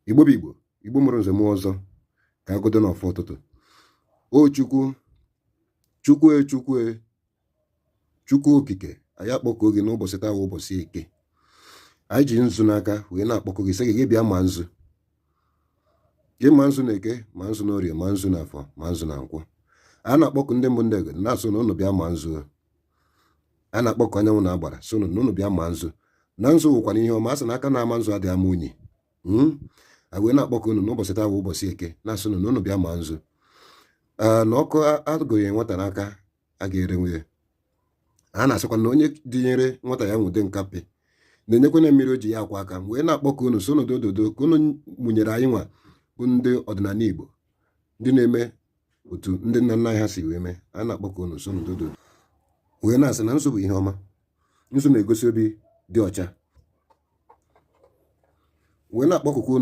Igbo bụ Igbo, Igbo mụrụ nze mụọ ọzọ, ka agodo n'ọfọ ụtụtụ. O Chukwu okike, anyị akpọkọ gị n'ụbọchị taa, ụbọchị Eke. Anyị ji nzu n'aka wee na-akpọkọ gị, sị gị bịa ma nzu. Gị ma nzu na Eke, ma nzu na Orie, ma nzu na Afọ, ma nzu na Nkwọ. A na-akpọkọ ndị mbụ ndị Egede na-asụ na ụnụ bịa ma nzu. A na-akpọkọ anyanwụ na agbara sị na ụnụ bịa ma nzu. Na nzu wụkwana ihe ọma, a sị na aka na-ama nzu adịghị ama unyi. A wee na-akpọkọ unu n'ụbọchị taa ụbọchị Eke na-asụ na ụnụ bịa ma nzu. Na ọkụ agụghị nwata n'aka a ga-erenwe ya. A na-asịkwa na onye dinyere nwata ya nwude nkapị na-enyekwana mmiri o ji ya akwa aka. Wee na-akpọkọ unu so n'odododo ka unu mụnyere anyị nwa bụ ndị ọdịnala Igbo, ndị na-eme otu ndị nna nna anyị ha si wee mee. A na-akpọkọ unu so n'odododo wee na-asị na nzu bụ ihe ọma. Nzu na-egosi obi dị ọcha. Wee na-akpọkọkwa unu